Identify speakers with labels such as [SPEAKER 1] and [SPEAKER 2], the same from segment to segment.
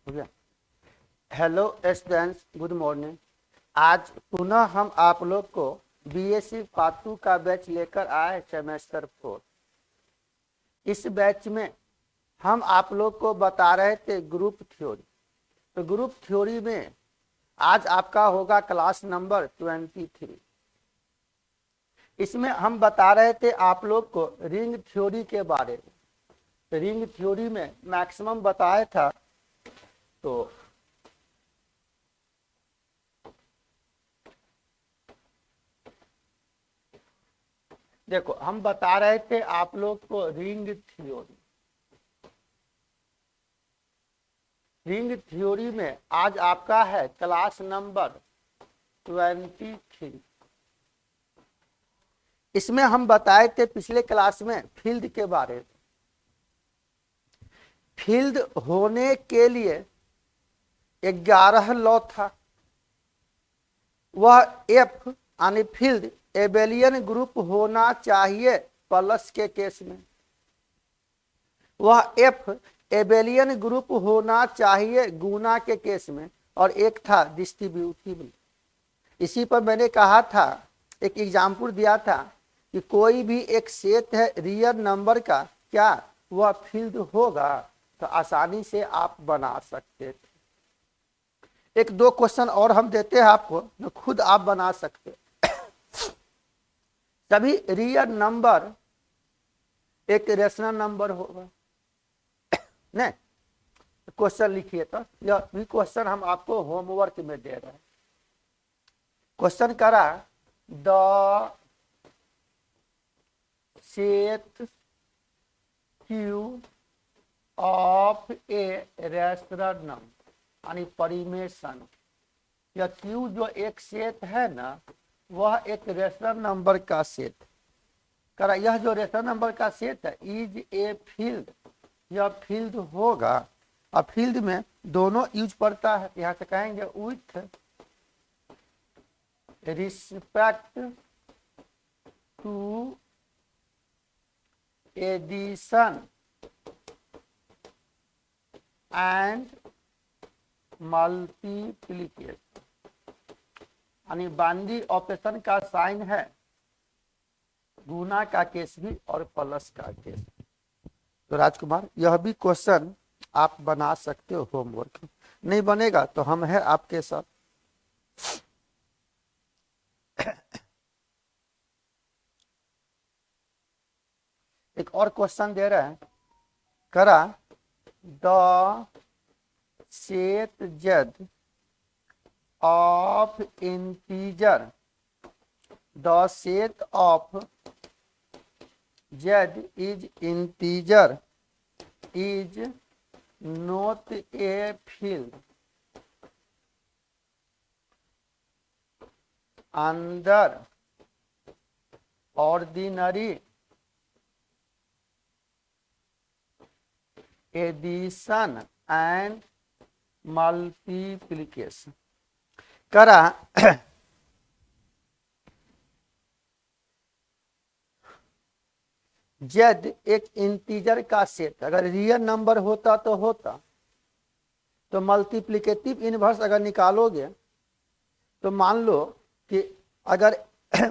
[SPEAKER 1] हो गया। Hello students, good morning. आज पुनः हम आप लोग को बीएससी पार्ट 2 का बैच लेकर आए सेमेस्टर 4। इस बैच में हम आप लोग को बता रहे थे ग्रुप थ्योरी। तो ग्रुप थ्योरी में आज आपका होगा क्लास नंबर 23। इसमें हम बता रहे थे आप लोग को रिंग थ्योरी के बारे में। तो रिंग थ्योरी में मैक्सिमम बताया था। तो देखो, हम बता रहे थे आप लोग को रिंग थ्योरी। रिंग थ्योरी में आज आपका है क्लास नंबर 23। इसमें हम बताए थे पिछले क्लास में फील्ड के बारे में। फील्ड होने के लिए 11 लॉ था। वह एफ यानी फील्ड एबेलियन ग्रुप होना चाहिए प्लस के केस में। वह एफ एबेलियन ग्रुप होना चाहिए गुना के केस में। और एक था डिस्ट्रीब्यूटिव। इसी पर मैंने कहा था, एक एग्जाम्पल दिया था कि कोई भी एक सेट है रियल नंबर का, क्या वह फील्ड होगा? तो आसानी से आप बना सकते थे। एक दो क्वेश्चन और हम देते हैं आपको जो खुद आप बना सकते। सभी रियल नंबर एक रेशनल नंबर होगा। नहीं, क्वेश्चन लिखिए। तो यह भी क्वेश्चन हम आपको होमवर्क में दे रहे हैं। क्वेश्चन करा, the set Q of a rational number यानी परिमेशन। यह क्यू जो एक सेट है ना, वह एक रेशनल नंबर का सेट करा। यह जो रेशनल नंबर का सेट है इज ए फील्ड। यह फील्ड होगा। और फील्ड में दोनों यूज पड़ता है। यहां से कहेंगे with respect to addition and multiplication. यानी बाइनरी ऑपरेशन का साइन है गुना का केस भी और प्लस का केस। तो राजकुमार, यह भी क्वेश्चन आप बना सकते हो होमवर्क। नहीं बनेगा तो हम हैं आपके साथ। एक और क्वेश्चन दे रहे हैं, करा the set Z of integer. The set of Z is integer is not a field under ordinary addition and multiplication. करा जेड एक इंटीजर का सेट अगर रियल नंबर होता तो मल्टीप्लिकेटिव इनवर्स अगर निकालोगे तो मान लो कि अगर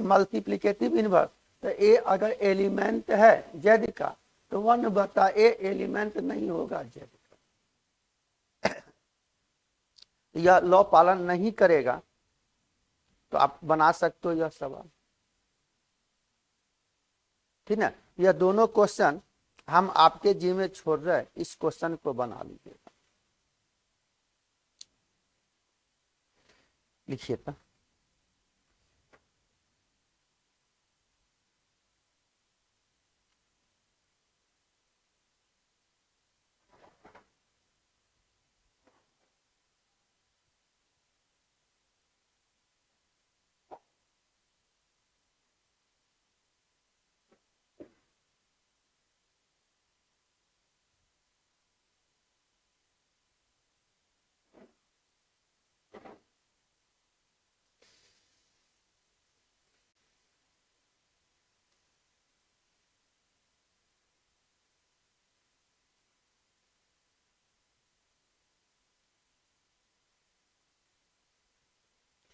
[SPEAKER 1] मल्टीप्लिकेटिव इनवर्स तो ए अगर एलिमेंट है जेड का तो 1/a एलिमेंट नहीं होगा जेड का। यह लॉ पालन नहीं करेगा। तो आप बना सकते हो यह सवाल। ठीक है, यह दोनों क्वेश्चन हम आपके जी में छोड़ रहे हैं। इस क्वेश्चन को बना लीजिएगा। लिखिए तो।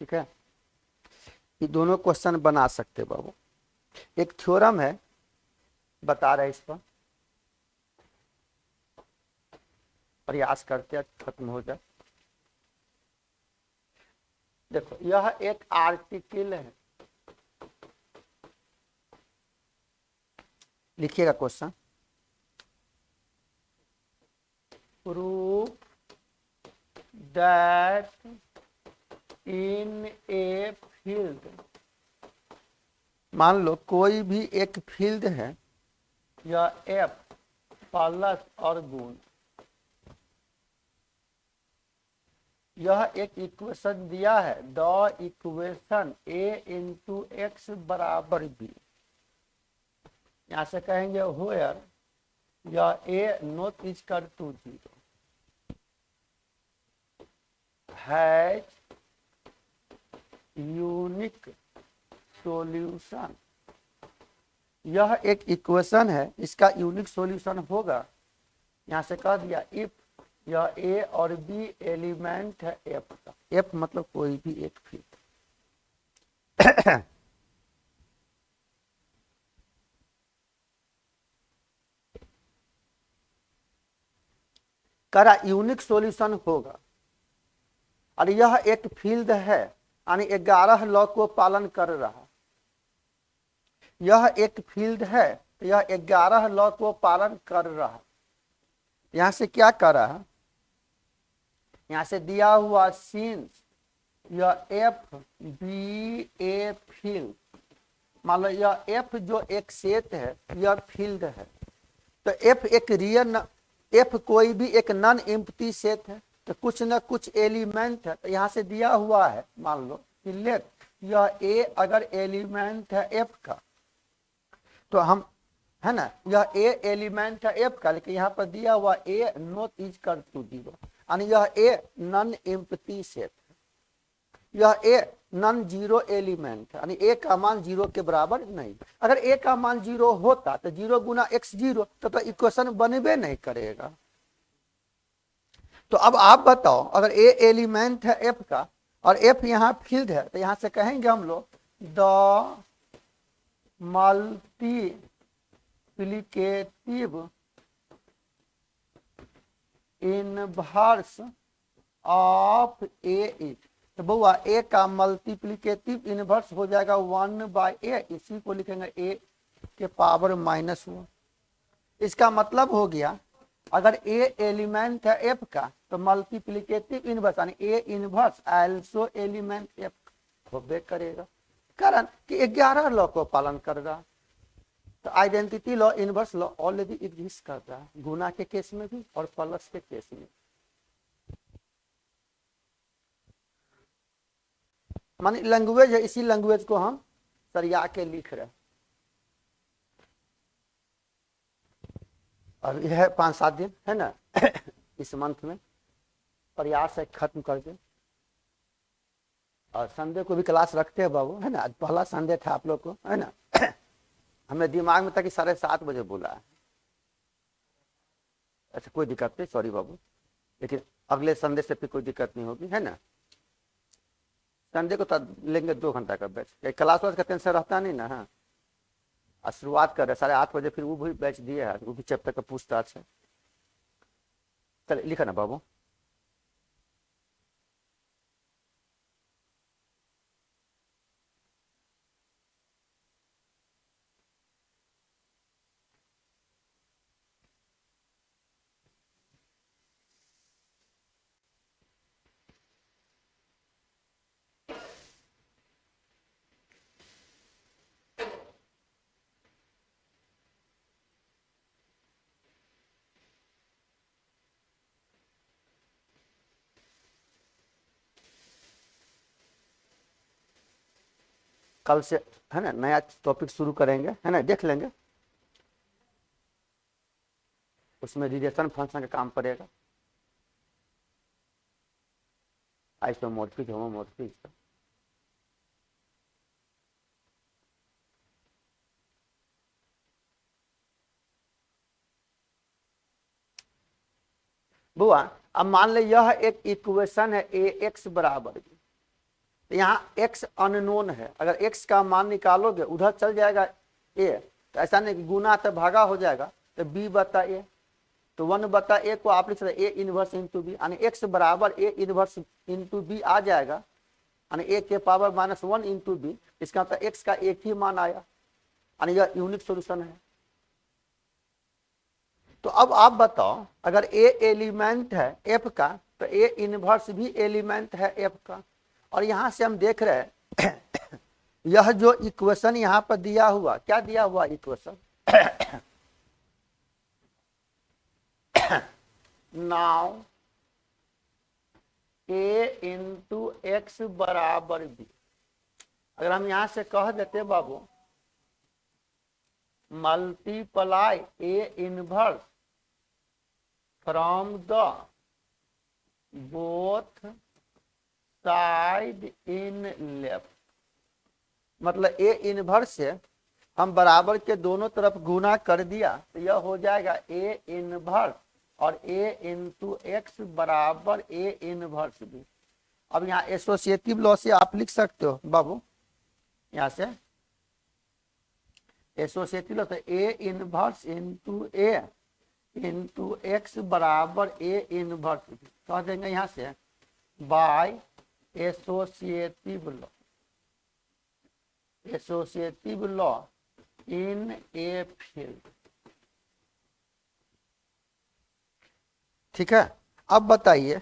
[SPEAKER 1] ठीक है, ये दोनों क्वेश्चन बना सकते बाबू। एक थ्योरम है, बता रहे इस पर, प्रयास करते हैं खत्म हो जाए। देखो यह एक आर्टिकल है, लिखिएगा question. Proof that in a field, मान लो कोई भी एक फील्ड है, यह एफ प्लस और गुण, यह एक इक्वेशन दिया है, the equation A into X बराबर बी। यहां से कहेंगे होयर या ए नॉट इज कर to zero has unique solution. यह एक इक्वेशन है, इसका यूनिक सॉल्यूशन होगा, यहां से कह दिया इफ यह ए और बी एलिमेंट है एफ का, एफ मतलब कोई भी एक फील्ड। करा यूनिक सॉल्यूशन होगा, और यह एक फील्ड है यानी 11 लॉ को पालन कर रहा। यह एक फील्ड है तो यह 11 लॉ को पालन कर रहा। यहां से क्या कर रहा, यहां से दिया हुआ सिंस यह एफ बी ए फील्ड, मान लो यह एफ जो एक सेट है यह फील्ड है, तो एफ एक रियल, एफ कोई भी एक नॉन एम्प्टी सेट है, तो कुछ न कुछ एलिमेंट है। तो यहां से दिया हुआ है, मान लो कि लेट यह ए अगर एलिमेंट है एफ का, तो हम है ना, यह ए एलिमेंट है एफ का, लेकिन यहाँ पर दिया हुआ ए नॉट इज कर टू जीरो, यानी यह ए नॉन एम्प्टी सेट है, यह ए नॉन जीरो एलिमेंट है, यानी ए का मान जीरो के बराबर नहीं। अगर ए का मान जीरो होता तो जीरो गुना एक्स जीरो, तो इक्वेशन बनबे नहीं करेगा। तो अब आप बताओ, अगर ए एलिमेंट है एफ का और एफ यहाँ फील्ड है, तो यहां से कहेंगे हम लोग the multiplicative inverse of A is, तो बउआ ए का मल्टीप्लिकेटिव इनवर्स हो जाएगा 1/a, इसी को लिखेंगे a के पावर -1। इसका मतलब हो गया अगर a एलिमेंट है f का तो मल्टीप्लिकेटिव इनवर्स यानी a inverse also element f होबे करेगा, कारण कि 11 लॉ को पालन कर रहा। तो identity law inverse law already exist कर रहा है, गुना के केस में भी और प्लस के केस में। मानी लैंग्वेज है, इसी लैंग्वेज को हम सरिया के लिख रहे हैं। और यह है 5-7 दिन है ना इस मंथ में, प्रयास है खत्म कर दे। और संडे को भी क्लास रखते हैं बाबू, है ना, आज पहला संडे था आप लोग को, है ना। हमें दिमाग में था कि 7:30 बजे बोला है। अच्छा कोई दिक्कत नहीं, सॉरी बाबू, लेकिन अगले संडे से फिर कोई दिक्कत नहीं होगी, है ना। संडे को तो लेंगे 2 घंटा का बैच, क्लास वास का टेंशन रहता नहीं ना। हाँ, शुरुआत कर रहे 8:30 बजे, फिर वो भी बैच दिए है, वो भी चैप्टर का पूछताछ है। चलिए लिखा ना बाबू। कल से है ना नया टॉपिक शुरू करेंगे, है ना, देख लेंगे, उसमें रिलेशन फंक्शन का काम पड़ेगा, आइसोमॉर्फिक होमोमॉर्फिक। बुआ अब मान ले यह एक इक्वेशन है ए एक्स बराबर बी, तो यहाँ x अननोन है, अगर x का मान निकालोगे उधर चल जाएगा a, तो ऐसा नहीं कि गुना तो भागा हो जाएगा, तो b बता a, तो 1/a को आप लिख सकते a इनवर्स इंटू बी, यानी x बराबर a इनवर्स इंटू बी आ जाएगा, यानी a के पावर -1 इंटू बी, इसका मतलब x का एक ही मान आया, यानी यह यूनिक सॉल्यूशन है। तो अब आप बताओ, अगर a एलिमेंट है f का, तो a इनवर्स भी एलिमेंट है f का, और यहां से हम देख रहे हैं यह जो इक्वेशन यहां पर दिया हुआ, क्या दिया हुआ equation now a into X बराबर b, अगर हम यहां से कह देते बाबू multiply a inverse from the both side in left, मतलब a इनवर्स से हम बराबर के दोनों तरफ गुना कर दिया, तो यह हो जाएगा a इनवर्स और a इंटू एक्स बराबर a इनवर्स भी। अब यहाँ एसोसिएटिव लॉ से आप लिख सकते हो बाबू, यहाँ से एसोसिएटिव लॉ से a inverse into a into X बराबर a इनवर्स भी कह देंगे यहाँ से by associative law, associative law in a field. ठीक है, अब बताइए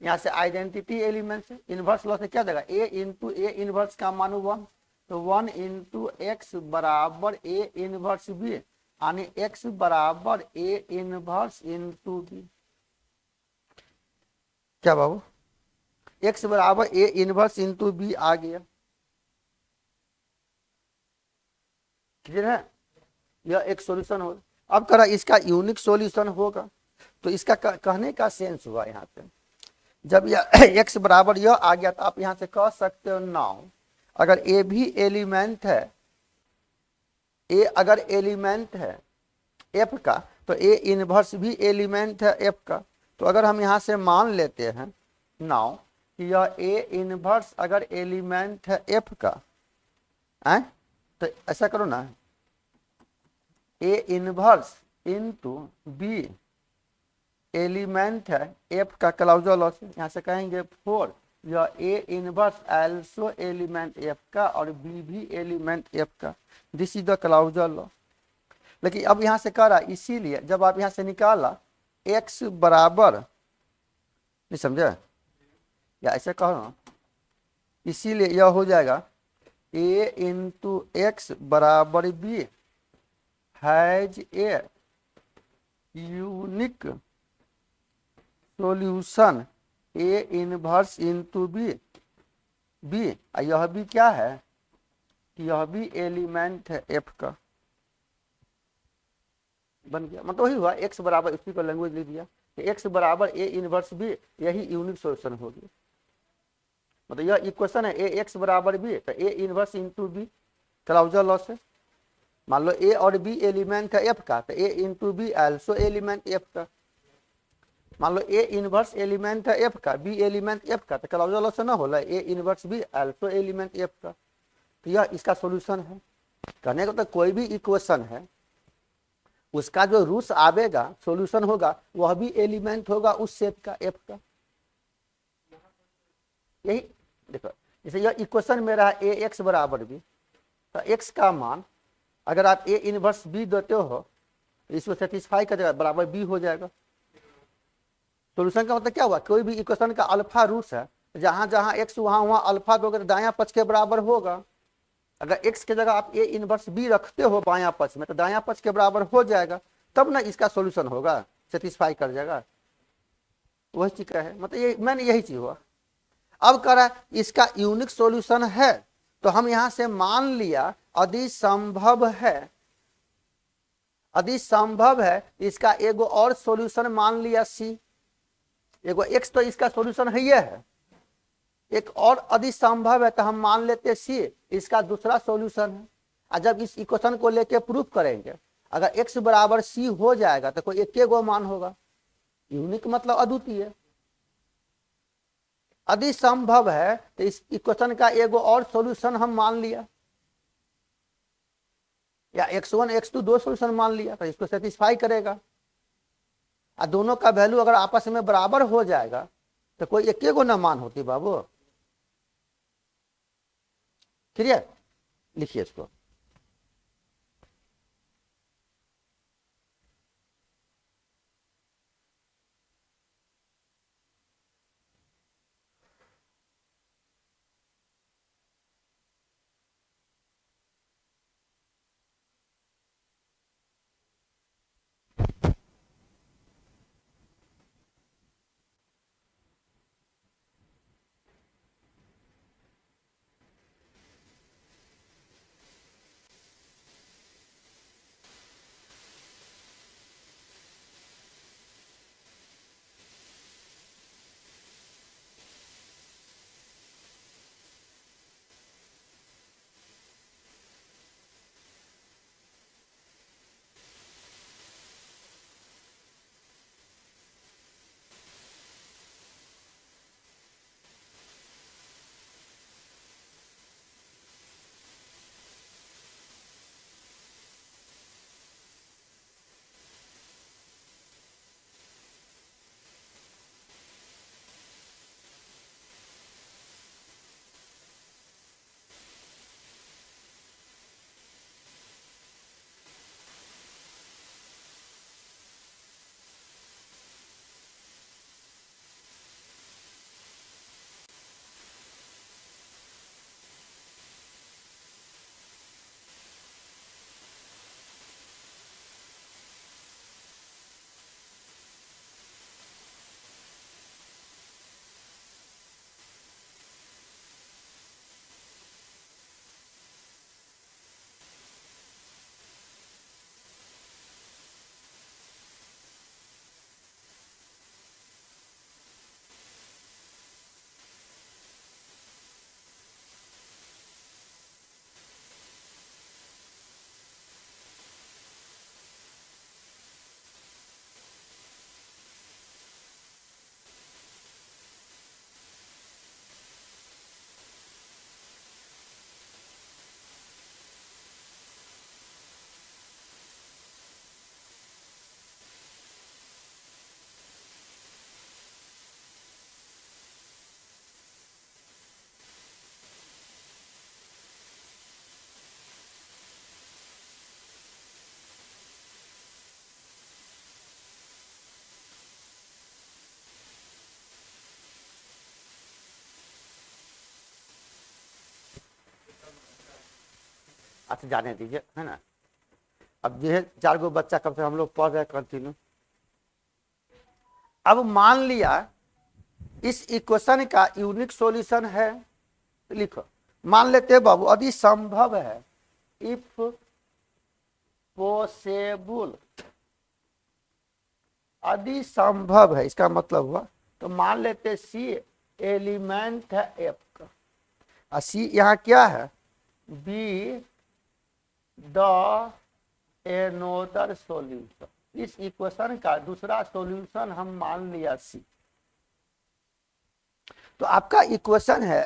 [SPEAKER 1] यहां से आइडेंटिटी एलिमेंट से इनवर्स लॉ से क्या देगा, a इंटू ए इनवर्स का मान 1, तो 1 इंटू एक्स बराबर a इनवर्स बी, यानी x बराबर a इनवर्स इंटू बी। क्या बाबू, x बराबर a इनवर्स इंटू बी आ गया, क्लियर है, यह एक सॉल्यूशन होगा। अब करा इसका यूनिक सॉल्यूशन होगा, तो इसका कहने का सेंस हुआ यहाँ से, जब यह x बराबर यह आ गया, तो आप यहाँ से कह सकते हो नाउ अगर a भी एलिमेंट है, a अगर एलिमेंट है f का, तो a इनवर्स भी एलिमेंट है f का, तो अगर हम यहाँ से मान लेते हैं नाउ कि यह a इनवर्स अगर एलिमेंट है f का, तो ऐसा करो ना a inverse into b element है f का क्लाउजल लॉ से, यहाँ से कहेंगे 4 यह a inverse also element f का और b भी एलिमेंट f का, दिस इज द क्लाउजल लॉ। लेकिन अब यहाँ से कह रहा, इसीलिए जब आप यहाँ से निकाला x बराबर, नहीं समझे या ऐसे कहो, इसीलिए यह हो जाएगा a इंटू एक्स बराबर b has a unique solution a inverse into b, यह भी क्या है कि यह भी एलिमेंट है f का, बन गया, मतलब वही हुआ x बराबर, उसी को लैंग्वेज लिख दिया कि x बराबर a इनवर्स b, यही यूनिक सॉल्यूशन हो गया। मतलब यह इक्वेशन है a x बराबर b, तो a inverse into b closure law से, मान लो a और b एलिमेंट है f का, तो a into b also element f का, मान लो a इनवर्स एलिमेंट है f का, b एलिमेंट f का, तो क्लाउजल लॉ से ना होला a inverse b also element f का, तो यह इसका सॉल्यूशन है। कहने को तो कोई भी इक्वेशन है उसका जो रूट्स आवेगा सॉल्यूशन होगा, वह भी एलिमेंट होगा उस सेट का f का। यही देखो, जैसे यह इक्वेशन में रहा a x बराबर b, तो x का मान अगर आप a इनवर्स b देते हो तो इसको सेटिस्फाई कर देगा, बराबर b हो जाएगा। सॉल्यूशन का मतलब क्या हुआ, कोई भी इक्वेशन का अल्फा रूट्स है, जहां जहां x वहां अल्फा दोगे तो दायां पक्ष के बराबर होगा। अगर x के जगह आप a इनवर्स b रखते हो बायां पक्ष में, तो दायां पक्ष के बराबर हो जाएगा, तब ना इसका सॉल्यूशन होगा, सेटिस्फाई कर जाएगा, वही चीज का है, मतलब ये मैंने यही चीज हुआ। अब कह रहा है इसका यूनिक सॉल्यूशन है, तो हम यहां से मान लिया यदि संभव है, यदि संभव है इसका एगो और सॉल्यूशन मान लिया c, एगो x तो इसका सॉल्यूशन है, ये है एक और यदि संभव है तो हम मान लेते c इसका दूसरा सॉल्यूशन है। और जब इस इक्वेशन को लेके प्रूफ करेंगे, अगर x बराबर c हो जाएगा तो कोई एक गो मान होगा, यूनिक मतलब अद्वितीय। यदि संभव है तो इस इक्वेशन का एगो और सॉल्यूशन हम मान लिया, या x1 x2 दो सॉल्यूशन मान लिया तो इसको सेटिस्फाई करेगा। और दोनों का वैल्यू अगर आपस में बराबर हो जाएगा तो कोई एक गो ना मान होती बाबू। क्लियर, लिखिए इसको। अच्छा जाने दीजिए, है ना। अब जो है 4 गो बच्चा कब से हम लोग पढ़ रहे हैं कंटिन्यू। अब मान लिया इस इक्वेशन का यूनिक सॉल्यूशन है, लिखो। मान लेते हैं बाबू यदि संभव है, इफ पॉसिबल, यदि संभव है इसका मतलब हुआ तो मान लेते सी एलिमेंट है एफ का, और सी यहाँ क्या है, बी द एनोदर सॉल्यूशन। इस इक्वेशन का दूसरा सॉल्यूशन हम मान लिया सी। तो आपका इक्वेशन है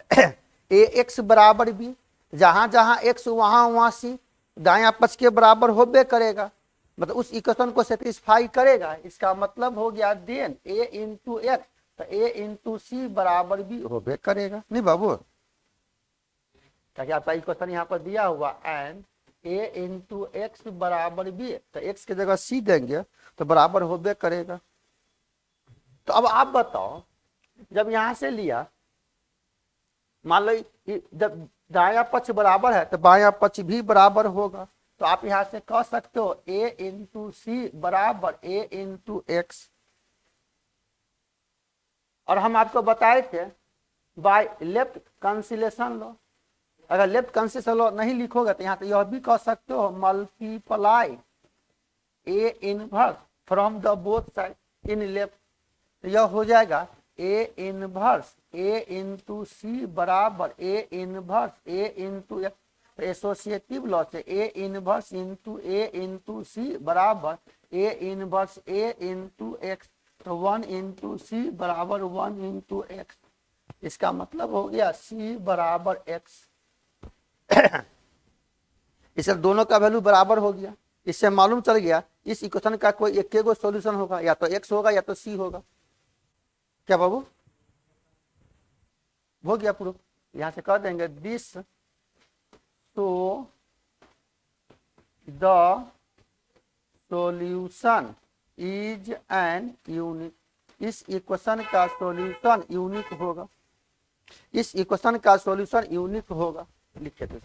[SPEAKER 1] ए एक्स बराबर बी, जहां जहां एक्स वहां वहां सी, दाएं पक्ष के बराबर होबे करेगा, मतलब उस इक्वेशन को सेटिस्फाई करेगा। इसका मतलब हो गया देन ए इंटू एक्स, तो ए इंटू सी बराबर बी होबे करेगा, नहीं बाबू। ताकि आपका इक्वेशन यहाँ पर दिया हुआ एंड ए इंटू एक्स बराबर बी, तो एक्स की जगह सी देंगे तो बराबर होबे करेगा। तो अब आप बताओ, जब यहां से लिया, मान लो जब दाया पक्ष बराबर है तो बाया पक्ष भी बराबर होगा, तो आप यहां से कह सकते हो ए इंटू सी बराबर ए इंटू एक्स। और हम आपको बताए थे बाय लेफ्ट कंसिलेशन लो, अगर लेफ्ट कंसिलेशन लो नहीं लिखोगे तो यहां तो यह भी कह सकते हो multiply A inverse from the both side in left, तो यह हो जाएगा ए इनवर्स ए इंटू सी बराबर A inverse A into X. तो एसोसिएटिव लॉ से A inverse into A into C बराबर A inverse A into X, तो 1 into C बराबर 1 इंटू एक्स। इसका मतलब हो गया c बराबर x। इससे दोनों का वैल्यू बराबर हो गया। इससे मालूम चल गया इस इक्वेशन का कोई एक गो सॉल्यूशन होगा, या तो x होगा या तो c होगा। क्या बाबू हो गया प्रूफ? यहां से कर देंगे this so the solution is an unique. इस इक्वेशन का सॉल्यूशन यूनिक होगा। इस इक्वेशन का सॉल्यूशन यूनिक होगा। लिखे तो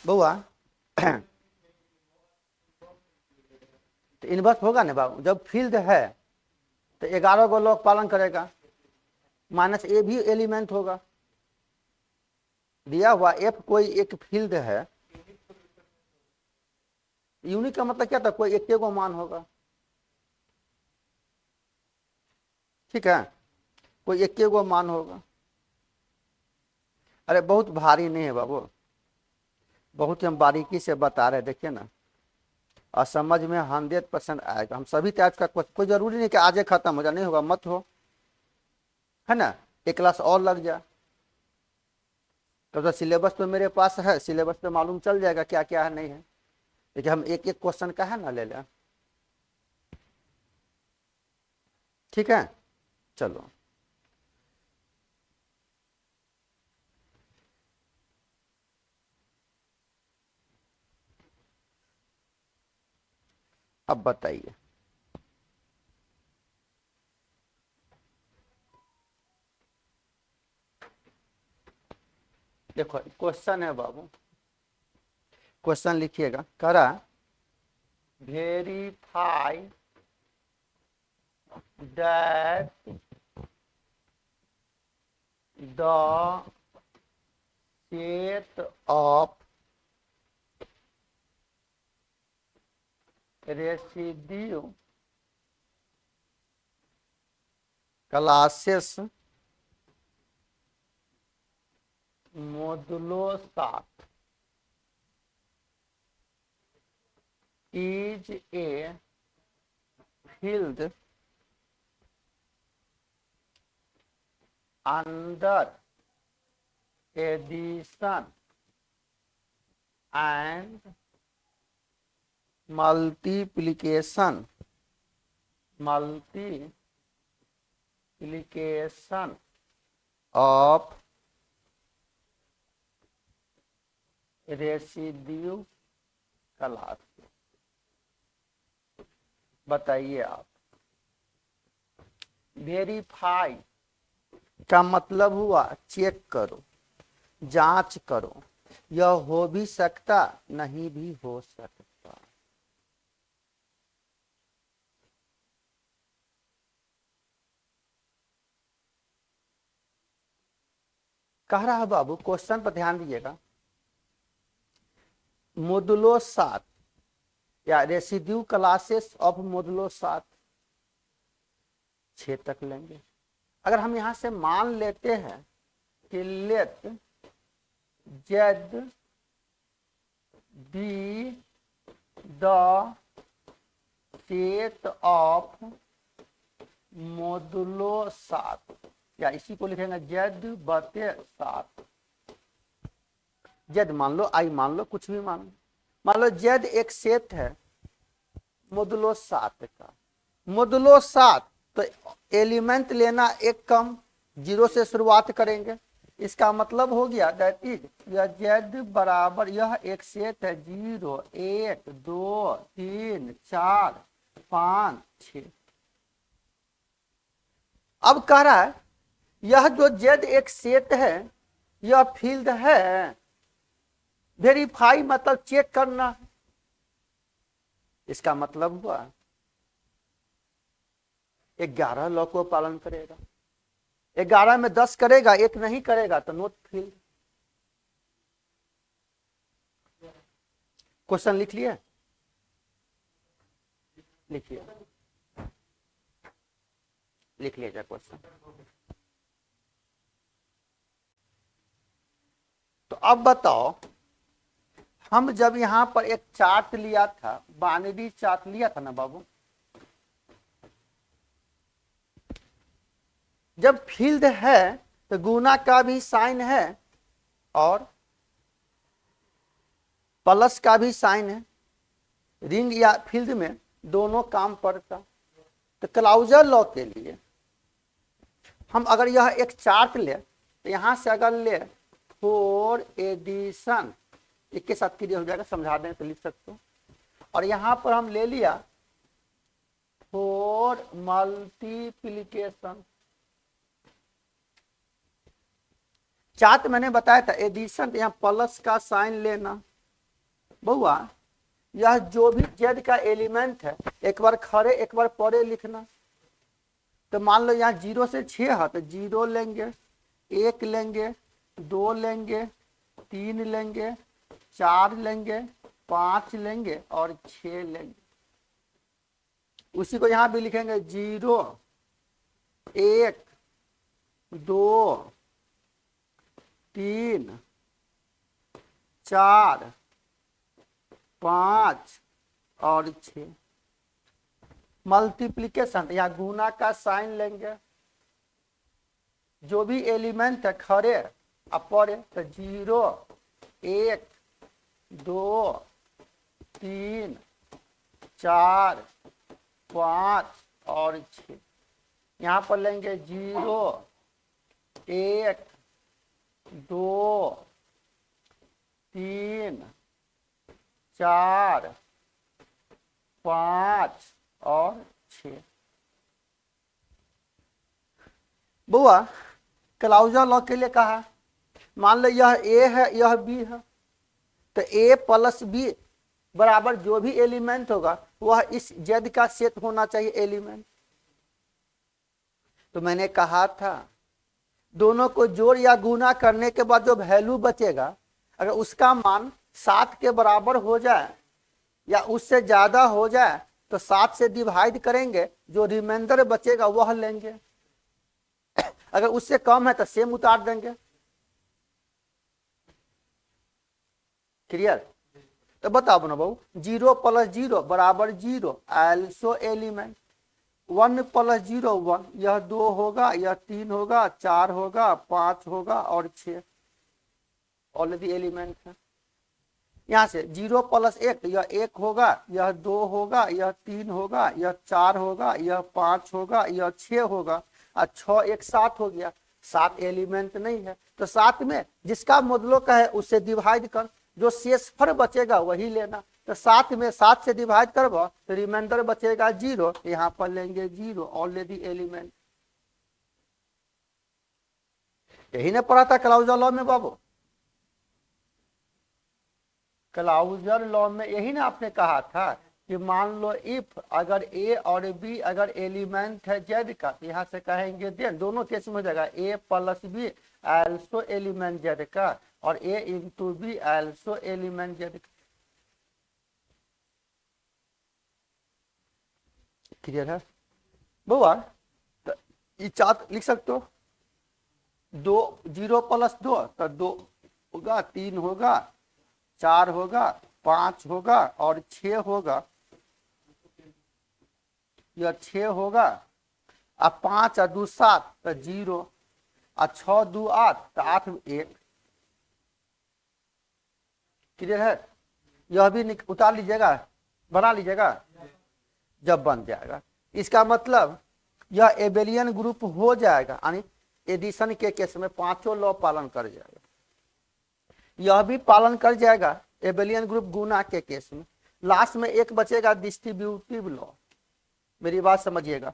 [SPEAKER 1] बउआ तो इनवर्स होगा ना बाबू, जब फील्ड है तो 11 को लॉग पालन करेगा, माइनस ए भी एलिमेंट होगा। दिया हुआ एफ कोई एक फील्ड है, यूनिक का मतलब क्या था, कोई एक को मान होगा, ठीक है, कोई एक को मान होगा। अरे बहुत भारी नहीं है बाबू, बहुत ही हम बारीकी से बता रहे, देखिए ना, और समझ में 100% आएगा। हम सभी टाइप का कोई जरूरी नहीं कि आज खत्म हो जाए, नहीं होगा मत हो, है ना, एक क्लास और लग जाए, तो सिलेबस तो मेरे पास है, सिलेबस पे मालूम चल जाएगा क्या क्या है नहीं है, लेकिन हम एक एक क्वेश्चन का है ना ले लें, ठीक है। चलो अब बताइए, देखो क्वेश्चन है बाबू, क्वेश्चन लिखिएगा, करा verify that the set of residue classes modulo 7 is a field under addition and multiplication of residue class। बताइए आप, वेरीफाई का मतलब हुआ चेक करो, जांच करो, यह हो भी सकता नहीं भी हो सकता। कह रहा है बाबू, क्वेश्चन पर ध्यान दीजिएगा, मोडुलो 7 या रेसिड्यू क्लासेस ऑफ मोडुलो 7 6 तक लेंगे। अगर हम यहां से मान लेते हैं कि let Z be the set of modulo 7, या इसी को लिखेंगे जेड बटे 7, जेड मान लो, आई मान लो, कुछ भी मान लो जेड एक सेट है मोडुलो 7 का, मोडुलो 7 तो एलिमेंट लेना एक कम, 0 से शुरुआत करेंगे, इसका मतलब हो गया दैट इज यह जेड बराबर, यह एक सेट है 0 1 2 3 4 5 6। अब कह रहा है यह जो जेड एक सेट है यह फील्ड है, वेरीफाई मतलब चेक करना है, इसका मतलब हुआ 11 लॉ को पालन करेगा, 11 में 10 करेगा, एक नहीं करेगा तो नोट फील्ड। क्वेश्चन लिख लिया, लिखिए, लिख लीजिए क्वेश्चन। तो अब बताओ, हम जब यहां पर एक चार्ट लिया था, बाइनरी चार्ट लिया था ना बाबू, जब फील्ड है तो गुना का भी साइन है और प्लस का भी साइन है, रिंग या फील्ड में दोनों काम पड़ता। तो क्लाउजर लॉ के लिए हम अगर यह एक चार्ट ले तो यहां से अगर ले फोर एडिशन, एक के साथ क्लियर हो जाएगा, समझा दें तो लिख सकते हो, और यहां पर हम ले लिया फोर मल्टीप्लीकेशन। चार्ट मैंने बताया था एडिशन, तो यहाँ प्लस का साइन लेना, बउआ यह जो भी जेड का एलिमेंट है एक बार खड़े एक बार परे लिखना। तो मान लो यहाँ 0 से 6 है तो 0 लेंगे, 1 लेंगे, 2 लेंगे, 3 लेंगे, 4 लेंगे, 5 लेंगे और 6 लेंगे। उसी को यहाँ भी लिखेंगे 0, 1, 2, 3, 4, 5 और 6। मल्टीप्लीकेशन या गुना का साइन लेंगे। जो भी एलिमेंट है खड़े अब परे तो 0, 1, 2, 3, 4, 5 और 6। यहाँ पर लेंगे 0, 1, 2, 3, 4, 5 और 6। बुआ क्लाउजल लॉ के लिए कहा मान लो यह ए है यह बी है तो ए प्लस बी बराबर जो भी एलिमेंट होगा वह इस जेड का सेट होना चाहिए एलिमेंट। तो मैंने कहा था दोनों को जोड़ या गुना करने के बाद जो वैल्यू बचेगा अगर उसका मान 7 के बराबर हो जाए या उससे ज्यादा हो जाए तो 7 से डिवाइड करेंगे, जो रिमाइंडर बचेगा वह लेंगे। अगर उससे कम है तो सेम उतार देंगे। क्लियर? तो बताओ ना बहू 0 + 0 बराबर 0 एल्सो एलिमेंट। 1 + 0 1, यह 2 होगा, यह 3 होगा, 4 होगा, 5 होगा और 6 ऑलरेडी एलिमेंट है। यहाँ से 0 + 1 यह 1 होगा, यह 2 होगा, यह 3 होगा, यह 4 होगा, यह 5 होगा, यह 6 होगा और 6 1 7 हो गया। 7 एलिमेंट नहीं है तो 7 में जिसका मोडुलो का है उससे डिवाइड कर, जो शेषफल बचेगा वही लेना। तो 7 में 7 से डिवाइड करबो तो रिमाइंडर बचेगा 0, यहाँ पर लेंगे 0 ऑलरेडी एलिमेंट। यही ना पढ़ा था क्लाउजल लॉ में बाबू। क्लाउजल लॉ में यही ना आपने कहा था कि मान लो इफ अगर ए और बी अगर एलिमेंट है जेड का तो यहाँ से कहेंगे देन दोनों केस में हो जाएगा ए + बी एल्सो एलिमेंट जेड का और ए * बी एल्सो एलिमेंट जेड का। क्लियर है बुआ? तो ये चार्ट लिख सकते हो 0 + 2 तो 2 होगा, 3 होगा, 4 होगा, 5 होगा और 6 होगा। यह 6 होगा अब 5 और 2 7 तो 0 और 6 2 8 तो 8 1। क्लियर है? यह भी उतार लीजिएगा, बना लीजिएगा जब बन जाएगा। इसका मतलब यह एबेलियन ग्रुप हो जाएगा यानी एडिशन के केस में पांचों लॉ पालन कर जाएगा। यह भी पालन कर जाएगा एबेलियन ग्रुप गुना के केस में। लास्ट में एक बचेगा डिस्ट्रीब्यूटिव लॉ। मेरी बात समझिएगा,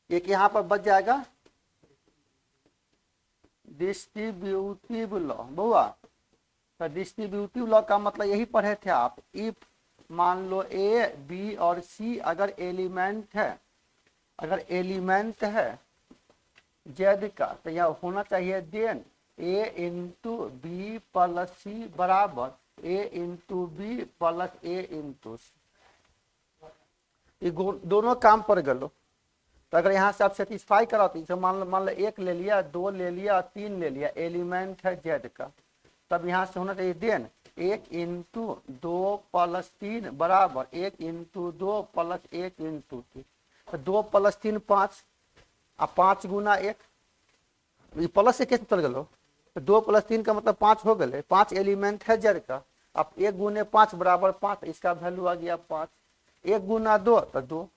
[SPEAKER 1] एक यहां पर बच जाएगा डिस्ट्रीब्यूटिव लॉ। बुआ तो डिस्ट्रीब्यूटिव लॉ का मतलब यही पढ़े थे आप। इफ मान लो ए बी और सी अगर एलिमेंट है, अगर एलिमेंट है जेड का तो यह होना चाहिए देन ए इंटू बी + सी बराबर ए इंटू बी + ए इंटू सी। ये दोनों काम पर गलो तो अगर यहाँ से आप सेटिस्फाई करा तो मान लो 1 ले लिया, 2 ले लिया, 3 ले लिया, एलिमेंट है जेड का, तब यहाँ से होना चाहिए देन 1 × 2 + 3 बराबर 1 × 2 + 1 × 3। तो 2 + 3 5 और 5 × 1 ये प्लस से कैसे चल गलो तो 2 + 3 का मतलब 5 हो गए। 5 एलिमेंट है जेड का। अब 1 × 5 बराबर 5, इसका वैल्यू आ गया 5। 1 × 2 तो 2,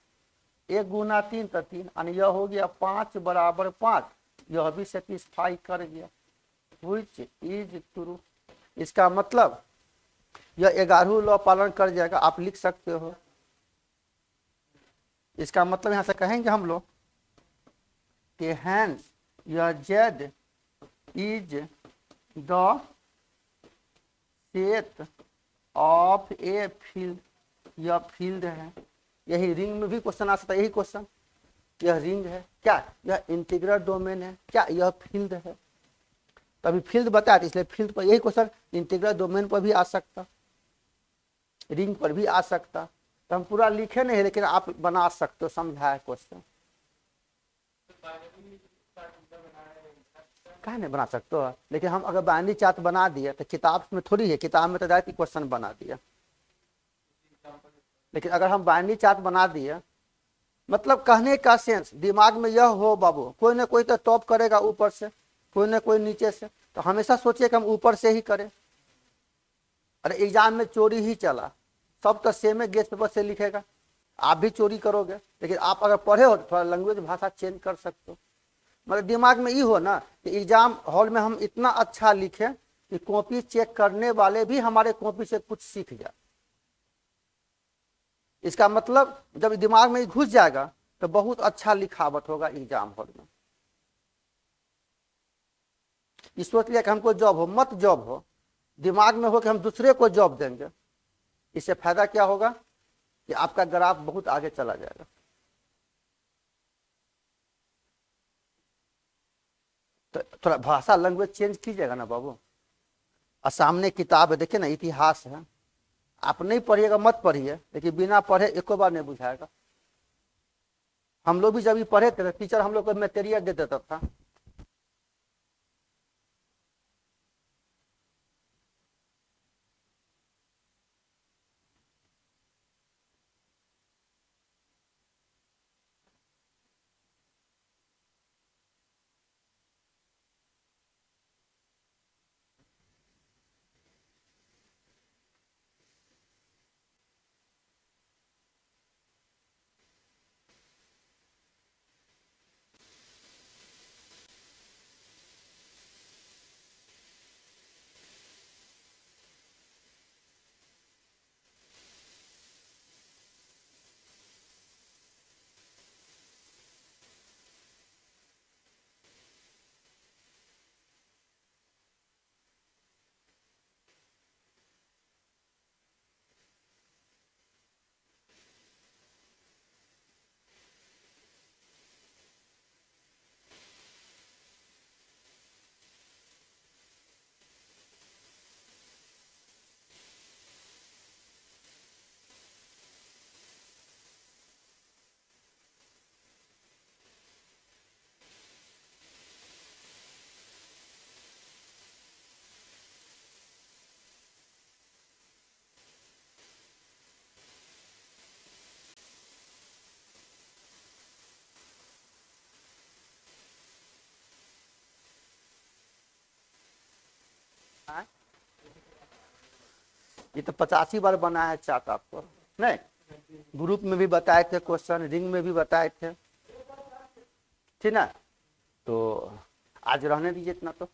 [SPEAKER 1] 1 × 3 तो 3 यानी यह हो गया 5 बराबर 5। यह भी सेटिस्फाई कर गया, व्हिच इज ट्रू। इसका मतलब यह 11वां लॉ पालन कर जाएगा, आप लिख सकते हो। इसका मतलब यहां से कहेंगे हम लोग कि हैंस यह Z is the set of a field, यह फील्ड है। यही रिंग में भी क्वेश्चन आ सकता है, यही क्वेश्चन, यह रिंग है क्या, यह इंटीग्रल डोमेन है क्या, यह फील्ड है। तो अभी फील्ड बताया इसलिए फील्ड पर यही क्वेश्चन इंटीग्रल डोमेन पर भी आ सकता, रिंग पर भी आ सकता। तो हम पूरा लिखे नहीं है लेकिन आप बना सकते हो, समझा है क्वेश्चन। कहा नहीं बना सकते हो, लेकिन हम अगर बाइनरी चार्ट बना दिए तो किताब में थोड़ी है, किताब में तो डायरेक्ट क्वेश्चन बना दिया। लेकिन अगर हम बाइनरी चार्ट बना दिए, मतलब कहने का सेंस दिमाग में यह हो बाबू, कोई ना कोई तो टॉप करेगा ऊपर से, कोई ना कोई नीचे से, तो हमेशा सोचिए कि हम ऊपर से ही करें। अरे एग्जाम में चोरी ही चला, सब तो सेम है, गेस्ट पेपर से लिखेगा, आप भी चोरी करोगे, लेकिन आप अगर पढ़े हो तो थोड़ा लैंग्वेज भाषा चेंज कर सकते हो। मतलब दिमाग में ये हो ना कि एग्जाम हॉल में हम इतना अच्छा लिखें कि कॉपी चेक करने वाले भी हमारे कॉपी से कुछ सीख जाए। इसका मतलब जब दिमाग में घुस जाएगा तो बहुत अच्छा लिखावट होगा एग्जाम हॉल में। ये सोच लिया कि हमको जॉब हो, मत जॉब हो, दिमाग में हो कि हम दूसरे को जॉब देंगे। इससे फायदा क्या होगा कि आपका ग्राफ बहुत आगे चला जाएगा। तो थोड़ा भाषा लैंग्वेज चेंज कीजिएगा ना बाबू। और सामने किताब है, देखिए ना, इतिहास है, आप नहीं पढ़िएगा मत पढ़िए, लेकिन बिना पढ़े एक बार नहीं बुझाएगा। हम लोग भी जब ये पढ़े थे टीचर हम लोग को मटेरियल दे देता था। ये तो 85 बार बना है चार्ट आपको, नहीं ग्रुप में भी बताए थे क्वेश्चन, रिंग में भी बताए थे, ठीक ना। तो आज रहने दीजिए इतना तो।